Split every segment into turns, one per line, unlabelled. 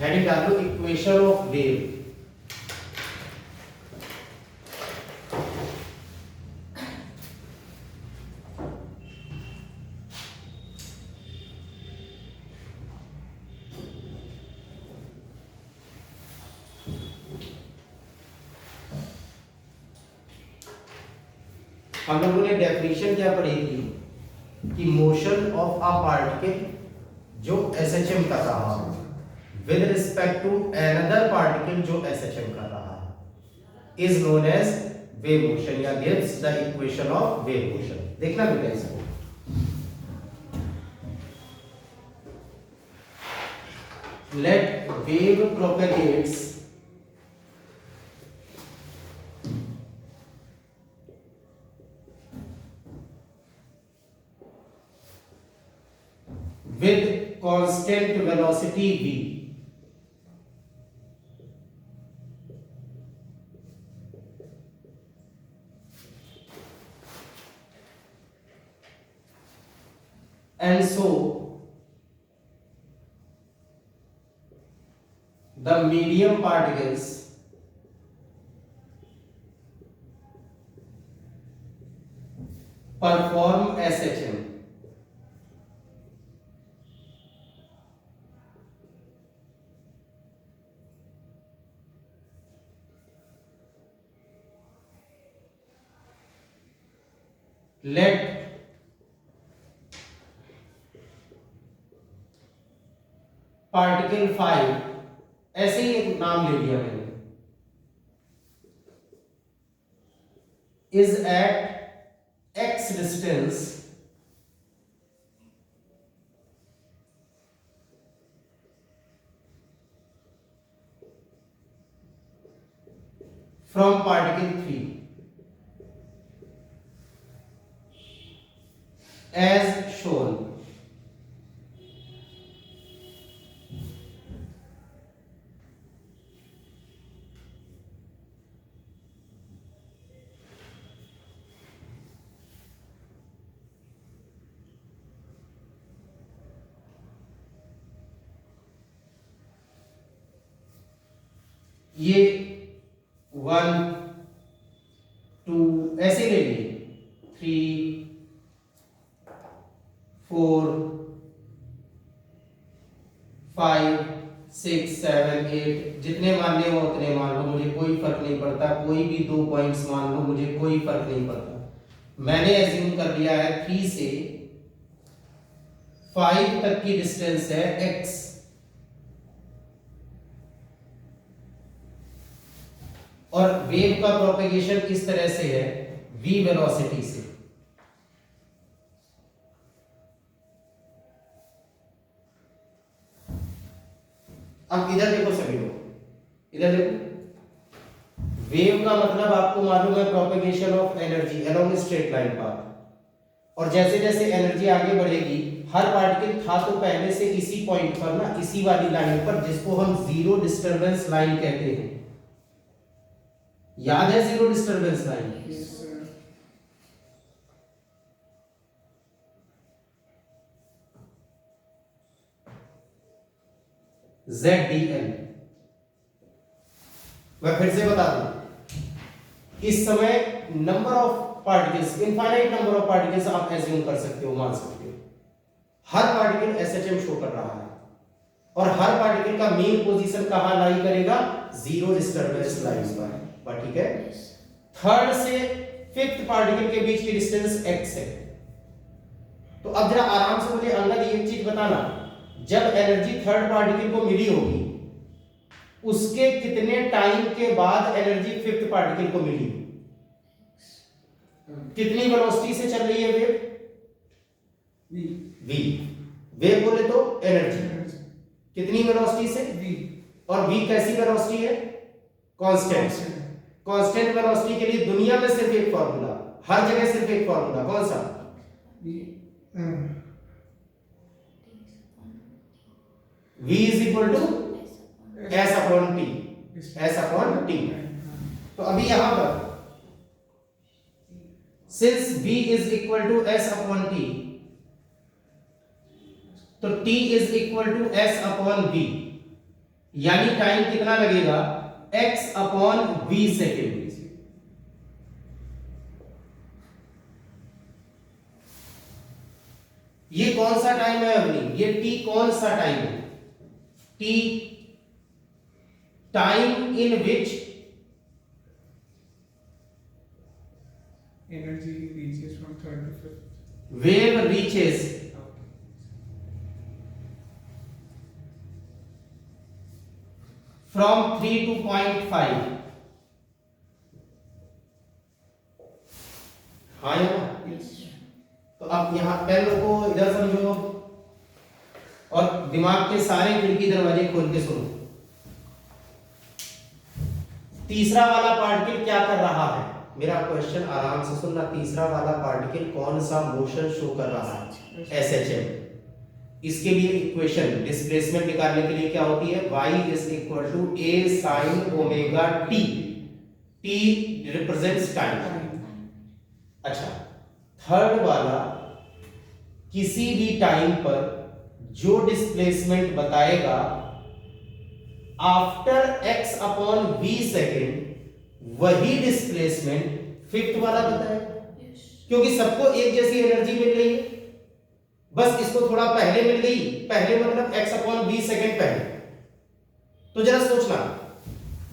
Heading डाल दो equation of wave. हम लोगों ने डेफिनेशन क्या पढ़ी थी कि मोशन ऑफ अ पार्टिकल जो एसएचएम कर रहा हो with respect to another particle जो एसएचएम कर रहा है is known as wave motion या gives the equation of wave motion. देखना बेटा इसको, let wave propagates with constant velocity v and so the medium particles perform SHM. Let particle 5, ऐसे ही एक नाम ले लिया मैंने, is at x distance from particle 3 as shown. ये 1 2 ऐसे ले लिए, 3 4 5 6 7 8 जितने मानने हो उतने मान लो, मुझे कोई फर्क नहीं पड़ता। कोई भी 2 पॉइंट्स मान लो, मुझे कोई फर्क नहीं पड़ता। मैंने एज्यूम कर लिया है 3 से 5 तक की डिस्टेंस है x, और वेव का प्रोपेगेशन किस तरह से है, v वेलोसिटी से। अब इधर देखो सभी लोग, इधर देखो, वेव का मतलब आपको मालूम है propagation of energy along straight line path, और जैसे जैसे एनर्जी आगे बढ़ेगी, हर पार्टिकल था तो पहले से इसी पॉइंट पर ना, इसी वाली लाइन पर, जिसको हम जीरो डिस्टरबेंस लाइन कहते हैं। याद है जीरो डिस्टरबेंस लाइन? ZDL। मैं फिर से बता दूं, इस समय number of particles, infinite number of particles आप एज्यूम कर सकते हो, मान सकते हो। हर पार्टिकल एसएचएम शो कर रहा है, और हर पार्टिकल का मेन पोजीशन कहां लाई करेगा, जीरो डिस्टरबेंस लाइन पर। ठीक है, थर्ड से फिफ्थ पार्टिकल के बीच की डिस्टेंस x है। तो अब जरा आराम से मुझे अंगद एक चीज बताना, जब एनर्जी थर्ड पार्टिकल को मिली होगी, उसके कितने टाइम के बाद एनर्जी फिफ्थ पार्टिकल को मिली, कितनी वेलोसिटी से चल रही है वेव? v। वेव बोले तो एनर्जी कितनी वेलोसिटी से, v, और v कैसी वेलोसिटी है, कांस्टेंट। कांस्टेंट वेलोसिटी के लिए दुनिया में सिर्फ एक फार्मूला, हर जगह सिर्फ एक फार्मूला, कौन सा? v is equal to s upon t, s upon t। तो अभी यहां पर since v is equal to s upon t, तो t is equal to s upon v। यानी टाइम कितना लगेगा, x अपॉन v सेकेंड। ये कौन सा टाइम है अवनी, ये t कौन सा टाइम है, t time in which
energy reaches from third to fifth.
wave reaches from 3 to 0.5। हाँ या ना? तो अब यहां पेन को इधर समझो और दिमाग के सारे खिड़की दरवाजे खोल के सुनो। तीसरा वाला पार्टिकल क्या कर रहा है, मेरा क्वेश्चन आराम से सुनना। तीसरा वाला पार्टिकल कौन सा मोशन शो कर रहा है, SHM। इसके लिए इक्वेशन डिस्प्लेसमेंट निकालने के लिए क्या होती है, y is equal to a sin omega t। t represents time. अच्छा, थर्ड वाला किसी भी टाइम पर जो डिस्प्लेसमेंट बताएगा after x upon v second, वही डिस्प्लेसमेंट फिफ्थ वाला बताएगा। क्योंकि सबको एक जैसी एनर्जी मिल रही है, बस इसको थोड़ा पहले मिल गई, पहले मतलब x अपॉन v सेकेंड पहले। तो जरा सोचना,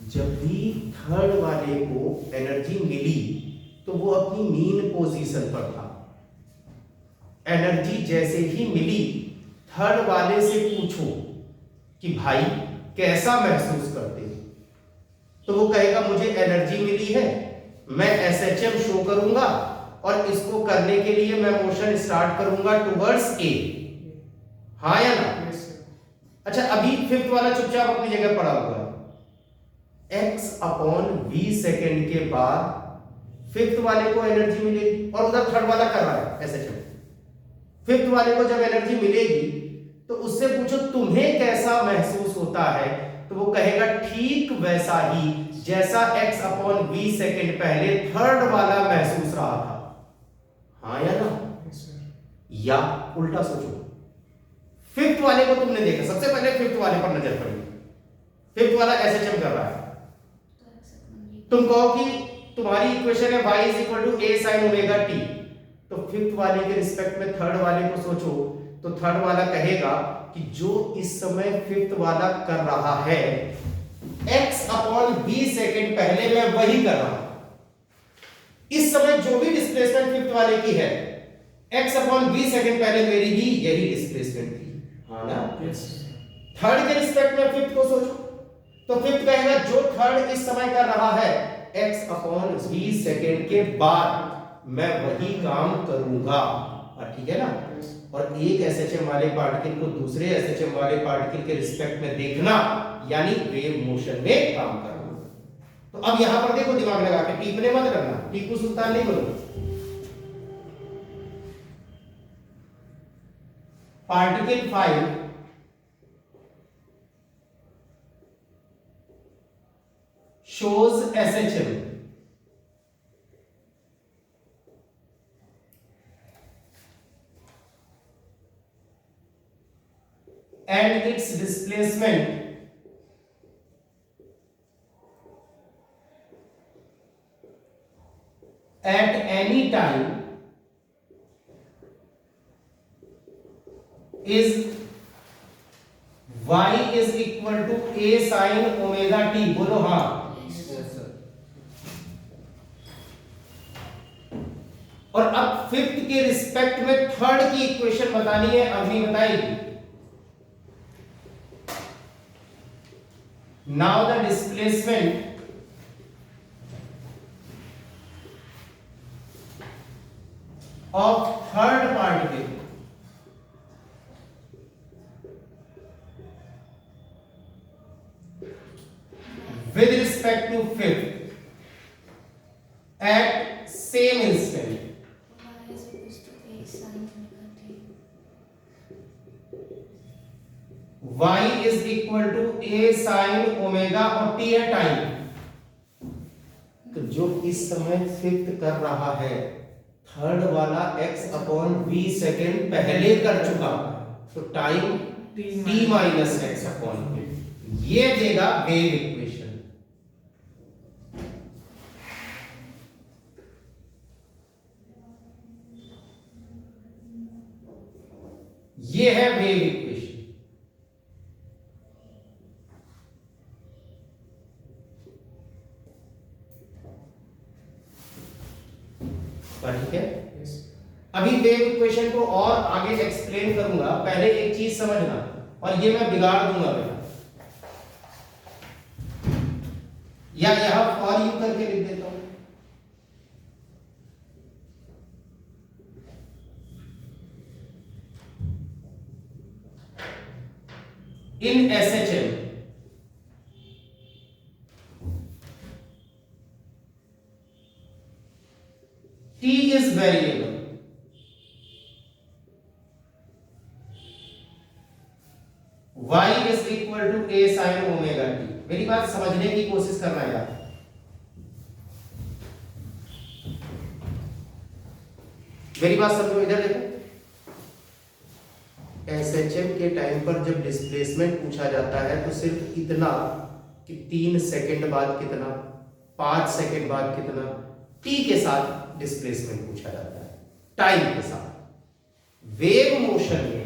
जब भी थर्ड वाले को एनर्जी मिली तो वो अपनी मीन पोजीशन पर था। एनर्जी जैसे ही मिली, थर्ड वाले से पूछो कि भाई कैसा महसूस करते हैं, तो वो कहेगा मुझे एनर्जी मिली है, मैं SHM शो करूंगा और इसको करने के लिए मैं मोशन स्टार्ट करूंगा टुवर्ड्स A। हाँ या ना? अच्छा, अभी फिफ्थ वाला चुपचाप अपनी जगह पड़ा हुआ है। x अपॉन v सेकेंड के बाद फिफ्थ वाले को एनर्जी मिलेगी और उधर थर्ड वाला कर रहा है SHM। फिफ्थ वाले को जब एनर्जी मिलेगी तो उससे पूछो तुम्हें कैसा महसूस होता है, तो वो कहेगा ठीक वैसा ही जैसा x अपॉन v सेकेंड पहले थर्ड वाला महसूस रहा था। हाँ या ना? या उल्टा सोचो, फिफ्थ वाले को तुमने देखा, सबसे पहले फिफ्थ वाले पर नजर पड़ी, फिफ्थ वाला SHM कर रहा है। तुम कहो कि तुम्हारी इक्वेशन है y is equal to a sin omega t, तो फिफ्थ वाले के रिस्पेक्ट में थर्ड वाले को सोचो, तो थर्ड वाला कहेगा कि जो इस समय फिफ्थ वाला कर रहा है x अपॉन v सेकेंड पहले मैं वही कर रहा हूं। इस समय जो भी डिस्प्लेसमेंट फिफ्थ वाले की है, x अपॉन v सेकेंड पहले मेरी भी यही डिस्प्लेसमेंट थी। हाँ ना? थर्ड के रिस्पेक्ट में फिफ्थ को सोचो, तो फिफ्थ कहेगा जो थर्ड इस समय कर रहा है x अपॉन v सेकेंड के बाद मैं वही काम करूंगा। ठीक है ना? और एक SHM वाले पार्टिकल को दूसरे SHM वाले पार्टिकल के रिस्पेक्ट में देखना, यानी वेव मोशन में काम करना। तो अब यहां पर देखो, दिमाग लगा के टीपने मत करना, टीपू सुल्तान नहीं बोलो। Particle 5 shows SHM and its displacement at any time is y is equal to a sin omega t। बोलो हाँ। और अब फिफ्थ के रिस्पेक्ट में थर्ड की इक्वेशन बतानी है, अभी बताएगी। Now the displacement of third particle with respect to fifth at same instant y is equal to a sin omega और t है टाइम। तो जो इस समय फिफ्थ कर रहा है, थर्ड वाला x अपॉन v सेकेंड पहले कर चुका, तो time t minus X upon v। ये देगा वेव इक्वेशन। ये है वेव इक्वेशन। ठीक है, अभी वेव इक्वेशन को और आगे एक्सप्लेन करूंगा, पहले एक चीज समझना, और ये मैं बिगाड़ दूंगा बेटा, या यहां फॉर यू करके लिख देता हूं। इन SHM T is variable, y is equal to a sin omega t। मेरी बात समझने की कोशिश करना यार, मेरी बात समझो, इधर देखो। एसएचएम के टाइम पर जब डिस्प्लेसमेंट पूछा जाता है तो सिर्फ इतना कि 3 सेकंड बाद कितना, 5 सेकंड बाद कितना, टी के साथ डिस्प्लेसमेंट पूछा जाता है, टाइम के साथ। वेव मोशन में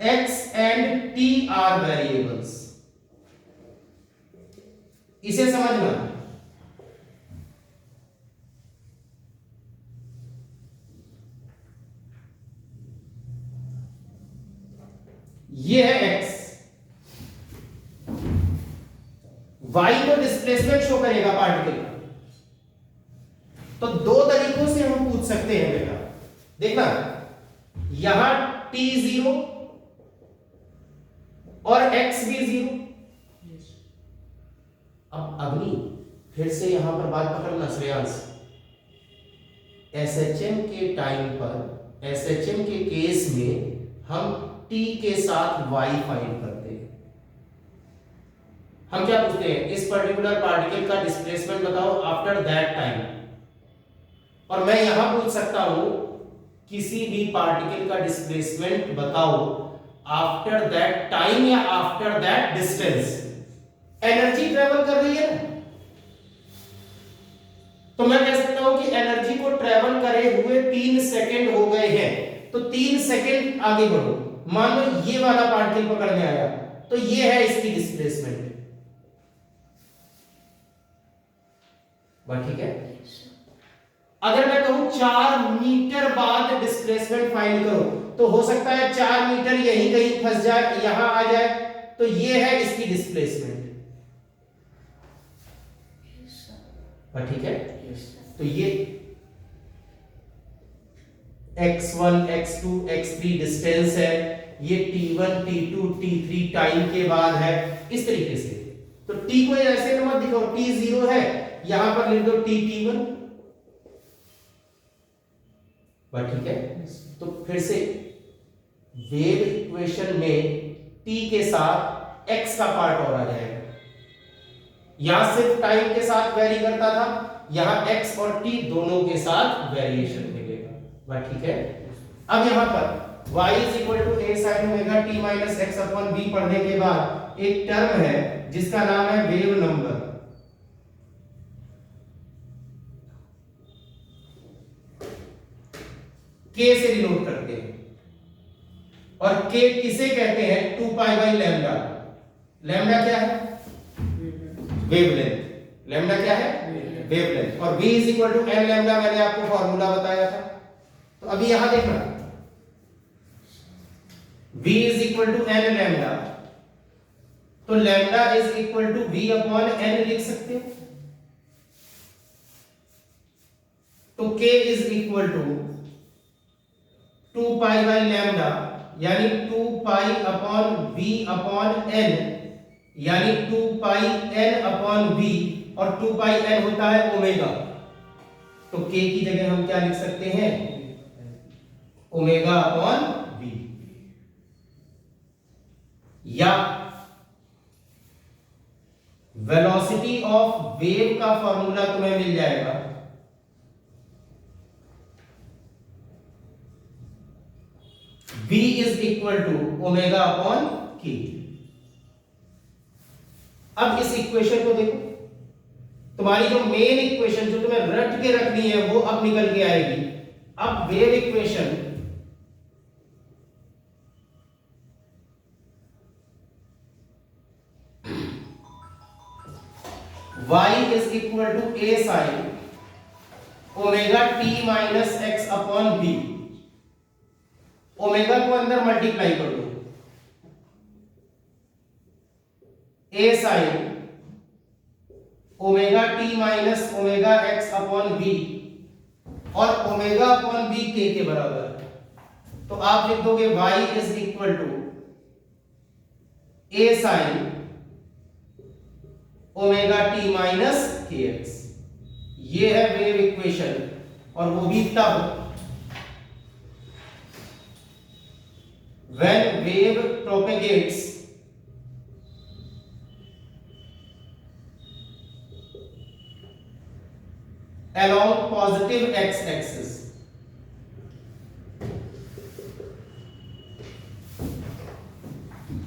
x and t are variables, इसे समझना। ये है x, y तो डिस्प्लेसमेंट शो करेगा पार्टिकल का। तो दो तरीकों से हम पूछ सकते हैं बेटा, देखना, यहां t0 और x भी 0। अब अग्नि फिर से यहां पर बात पकड़ना श्रेयांश, एसएचएम के टाइम पर, एसएचएम के केस में हम t के साथ y फाइंड करते हैं। हम क्या पूछते हैं, इस पर्टिकुलर पार्टिकल का डिस्प्लेसमेंट बताओ आफ्टर दैट टाइम। और मैं यहां पूछ सकता हूं किसी भी पार्टिकल का डिस्प्लेसमेंट बताओ आफ्टर दैट टाइम या after that distance. Energy travel कर रही है ना, तो मैं कह सकता हूं कि एनर्जी को ट्रेवल करे हुए 3 सेकंड हो गए हैं, तो 3 सेकंड आगे बढ़ो। मान लो ये वाला पार्टिकल पकड़ने आया, तो ये है इसकी डिस्प्लेसमेंट। बात ठीक है। अगर मैं कहूं 4 मीटर बाद डिस्प्लेसमेंट फाइंड करो, तो हो सकता है 4 मीटर यहीं कहीं फंस जाए, यहां आ जाए, तो ये है इसकी डिस्प्लेसमेंट। बात ठीक है। तो ये x1 x2 x3 डिस्टेंस है, ये t1 t2 t3 टाइम के बाद है, इस तरीके से। तो t को ऐसे मत दिखाओ, t0 है, यहां पर लिख दो t1। बात ठीक है। तो फिर से वेव इक्वेशन में t के साथ x का पार्ट और आ जाएगा। यहां सिर्फ टाइम के साथ वेरी करता था, यहां x और t दोनों के साथ वेरिएशन मिलेगा। बात ठीक है। अब यहां पर y is equal to a sin omega t minus x upon b पढ़ने के बाद एक टर्म है जिसका नाम है वेव नंबर। k से डिनोट करते हैं, और k किसे कहते हैं, 2 पाई बाई लैम्डा। लैम्डा क्या है, वेवलेंथ। लैम्डा क्या है, वेवलेंथ। और v is equal to n lambda, मैंने आपको फॉर्मूला बताया था। तो अभी यहां देखना, v is equal to n lambda, तो lambda is equal to v upon n लिख सकते हो। तो k is equal to 2 pi by lambda, यानी 2 pi upon v upon n, यानी 2 पाई n अपॉन v, और 2 पाई n होता है ओमेगा। तो k की जगह हम क्या लिख सकते हैं, ओमेगा अपॉन v। या वेलोसिटी ऑफ वेव का फॉर्मूला तुम्हें मिल जाएगा v is equal to omega upon k। अब इस इक्वेशन को देखो, तुम्हारी जो मेन इक्वेशन जो तुम्हें रट के रखनी है वो अब निकल के आएगी। अब wave equation y is equal to a sine omega t minus X upon b। Omega को अंदर मल्टीप्लाई कर दो, a sine omega t minus omega X upon b और ओमेगा अपॉन b k के बराबर। तो आप लिख दोगे y is equal to a sine omega t minus kx। ये है वेव इक्वेशन, और वो भी तब when wave propagates along positive x axis।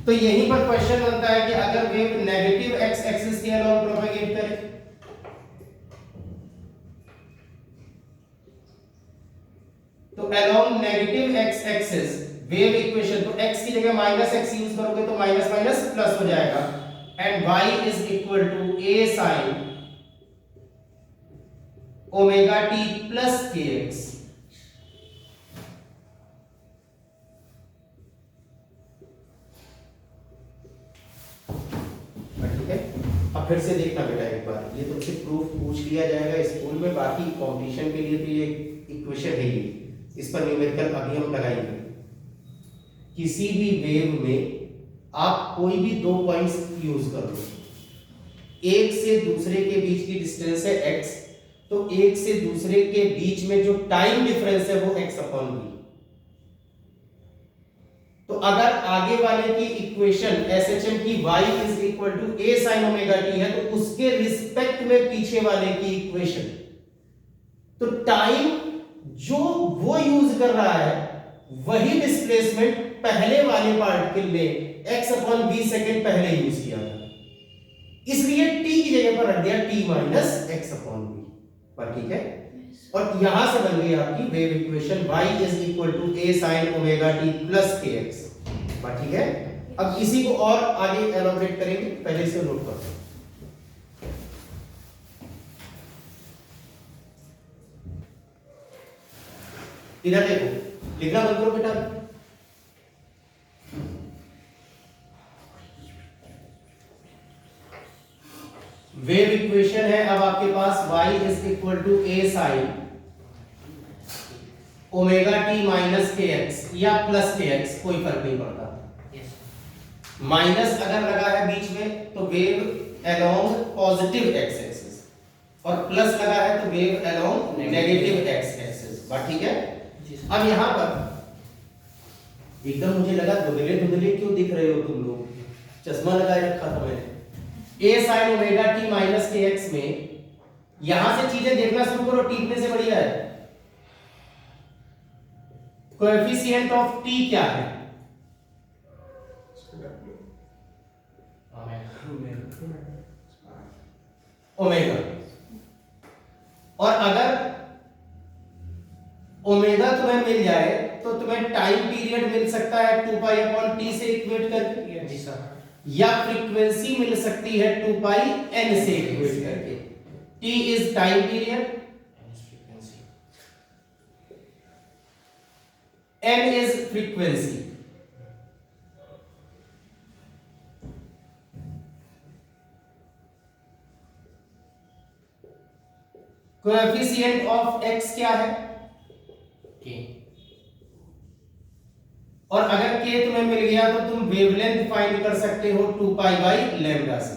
तो यहीं पर क्वेश्चन बनता है कि अगर वेव नेगेटिव एक्स एक्सिस के अलोंग प्रोपेगेट करे तो along negative x axis wave equation, तो x की जगह माइनस एक्स यूज करोगे तो माइनस माइनस प्लस हो जाएगा, and y is equal to a sine omega t plus kx। ठीक है, अब फिर से देखना बेटा एक बार, ये तुमसे प्रूफ पूछ लिया जाएगा स्कूल में, बाकी कंपटीशन के लिए तो ये इक्वेशन है ही, इस पर न्यूमेरिकल अभी हम लगाएंगे। किसी भी वेव में आप कोई भी दो पॉइंट्स यूज कर लो, एक से दूसरे के बीच की डिस्टेंस है x, तो एक से दूसरे के बीच में जो टाइम डिफरेंस है वो x अपॉन v। तो अगर आगे वाले की इक्वेशन SHM की y is equal to a sine omega t है, तो उसके रिस्पेक्ट में पीछे वाले की इक्वेशन, तो टाइम जो वो यूज कर रहा है वही डिस्प्लेसमेंट पहले वाले पार्टिकल में x अपॉन v सेकेंड पहले यूज किया था, इसलिए t की जगह पर रख दिया t minus x upon v पर। ठीक है, और यहां से बन गई आपकी wave equation y is equal to a sine omega t plus kx पर। ठीक है, अब इसी को और आगे एलोबरेट करेंगे, पहले से नोट कर लो। इधर देखो, लिखना बंद करो बेटा। वेव इक्वेशन है अब आपके पास y is equal to a sine omega t minus kx या प्लस kx, कोई फर्क नहीं पड़ता। माइनस अगर लगा है बीच में तो wave along positive x axis, और प्लस लगा है तो wave along negative x axis. बात ठीक है। अब यहां पर एकदम मुझे लगा धुंधले धुंधले क्यों दिख रहे हो तुम लोग, चश्मा लगाए रखा था मैंने। a sin omega t minus kx में यहां से चीजें देखना शुरू करो, टीपने से बढ़िया है। कोएफिशिएंट ऑफ t क्या है? ओमेगा। और अगर ओमेगा तुम्हें मिल जाए तो तुम्हें टाइम पीरियड मिल सकता है 2 पाई अपॉन t से इक्वेट करके, जी सर, या फ्रीक्वेंसी मिल सकती है 2 पाई n से इक्वेट करके। t is time period, n is frequency. Coefficient of x क्या है? k। और अगर k तुम्हें मिल गया तो तुम वेवलेंथ फाइंड कर सकते हो 2 पाई बाई लैम्डा से।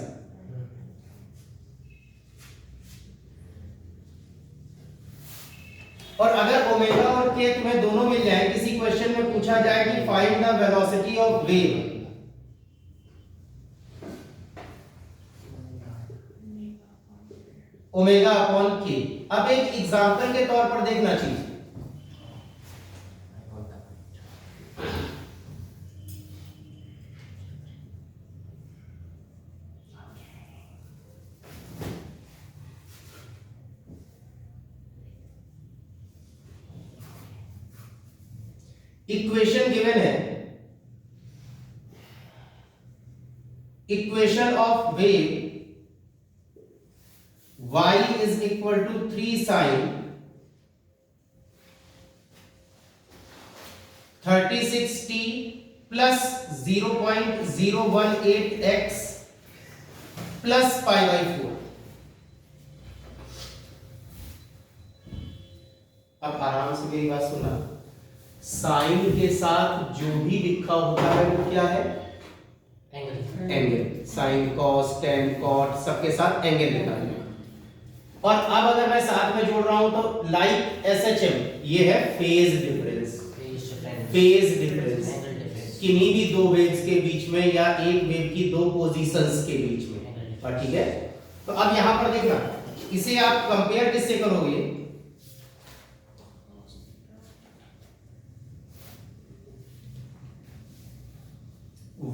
और अगर ओमेगा और k तुम्हें दोनों मिल जाए, किसी क्वेश्चन में पूछा जाए कि find the velocity of wave, omega upon के। अब एक एग्जांपल के तौर पर देखना चाहिए। इक्वेशन गिवन है, equation of wave y is equal to 3 sin 36t plus 0.018x plus pi by 4। अब आराम से मेरी बात सुनना, साइन के साथ जो भी लिखा होता है वो क्या है? Angle. Sine, cos, tan, cot सबके साथ एंगल लिखा है। और अब अगर मैं साथ में जोड़ रहा हूं तो लाइक एसएचएम, ये है फेज डिफरेंस। फेज डिफरेंस किन्हीं भी दो वेव्स के बीच में या एक वेव की दो पोजीशंस के बीच में। और ठीक है, तो अब यहां पर देखना, इसे आप कंपेयर किससे करोगे?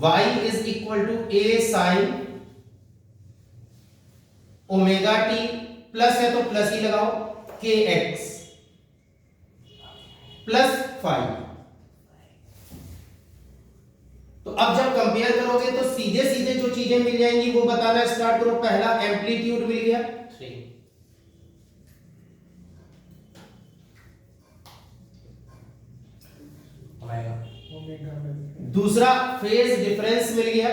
y is equal to a sin omega T, plus है तो प्लस ही लगाओ, के एक्स प्लस 5। तो अब जब कंपेयर करोगे तो सीधे सीधे जो चीजें मिल जाएंगी वो बताना स्टार्ट करो। पहला एम्पलीट्यूड मिल गया
3,
ओमेगा
दूसरा फेज डिफरेंस मिल गया,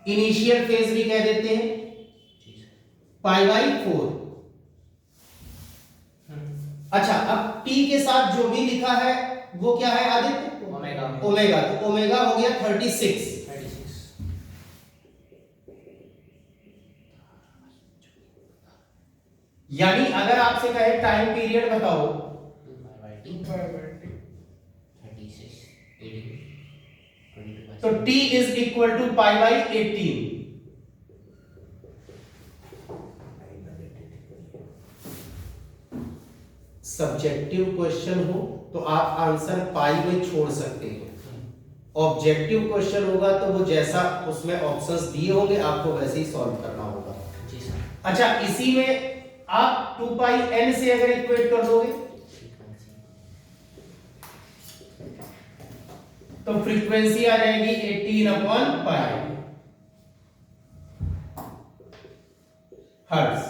इनिशियल फेज भी कह देते हैं, पाई बाई 4। अच्छा, अब टी के साथ जो भी लिखा है वो क्या है आदित्य?
ओमेगा।
ओमेगा। तो ओमेगा हो गया 36। यानी अगर आपसे कहे टाइम पीरियड बताओ,
36, 18,
तो t is equal to pi by 18। Subjective question हो तो आप आंसर पाई में छोड़ सकते हैं, ऑब्जेक्टिव क्वेश्चन होगा तो वो जैसा उसमें ऑप्शंस दिए होंगे आपको वैसे ही सॉल्व करना होगा।
जी सर।
अच्छा, इसी में आप 2 पाई n से अगर इक्वेट कर दोगे तो फ्रीक्वेंसी आ जाएगी 18/पाई हर्ट्ज।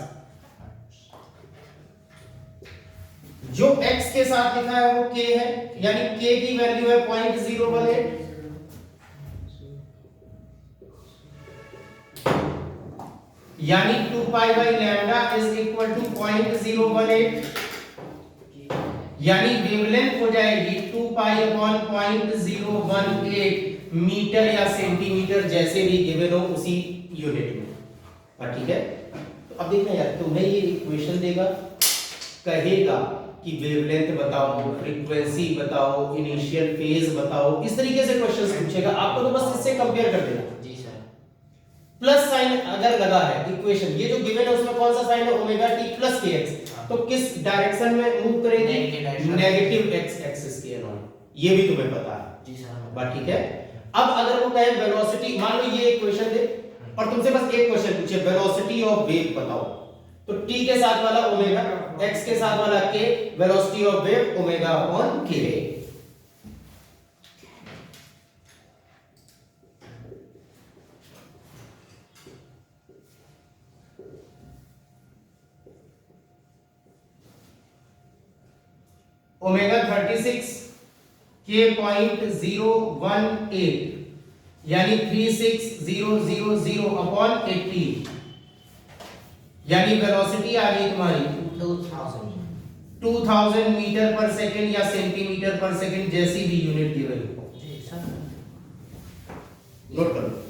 जो x के साथ लिखा है वो k है, यानी k की वैल्यू है 0.018। यानी 2 pi by lambda is equal to 0.018। यानी वेवलेंथ हो जाएगी 2 पाई अपॉन 0.018 मीटर या सेंटीमीटर, जैसे भी गिवन हो उसी यूनिट में। ठीक है, तो अब देखना यार, तुम्हें ये इक्वेशन देगा, कहेगा कि वेवलेंथ बताओ, फ्रीक्वेंसी बताओ, इनिशियल फेज बताओ, इस तरीके से क्वेश्चंस पूछेगा। आपको तो बस इससे कंपेयर कर देना।
जी सर।
प्लस साइन अगर लगा है इक्वेशन, ये जो गिवन है उसमें कौन सा साइन है? ओमेगा टी प्लस के एक्स, तो किस डायरेक्शन में मूव करेगी? नेगेटिव एक्स एक्सिस के अलोंग। ये भी तुम्हें पता है।
जी सर।
बात ठीक है। अब अगर वो कहे वेलोसिटी, मान लो ये इक्वेशन दे और तुमसे बस एक क्वेश्चन पूछे, वेलोसिटी ऑफ वेव बताओ, तो t के साथ वाला ओमेगा, x के साथ वाला k, velocity of wave omega upon k। Omega 36 के 0.018 यानी 36000 अपॉन 18, यानी वेलोसिटी आ गई तुम्हारी 2000 मीटर पर सेकंड या सेंटीमीटर पर सेकंड, जैसी भी यूनिट गिवन हो।
जी सर।
नोट करो।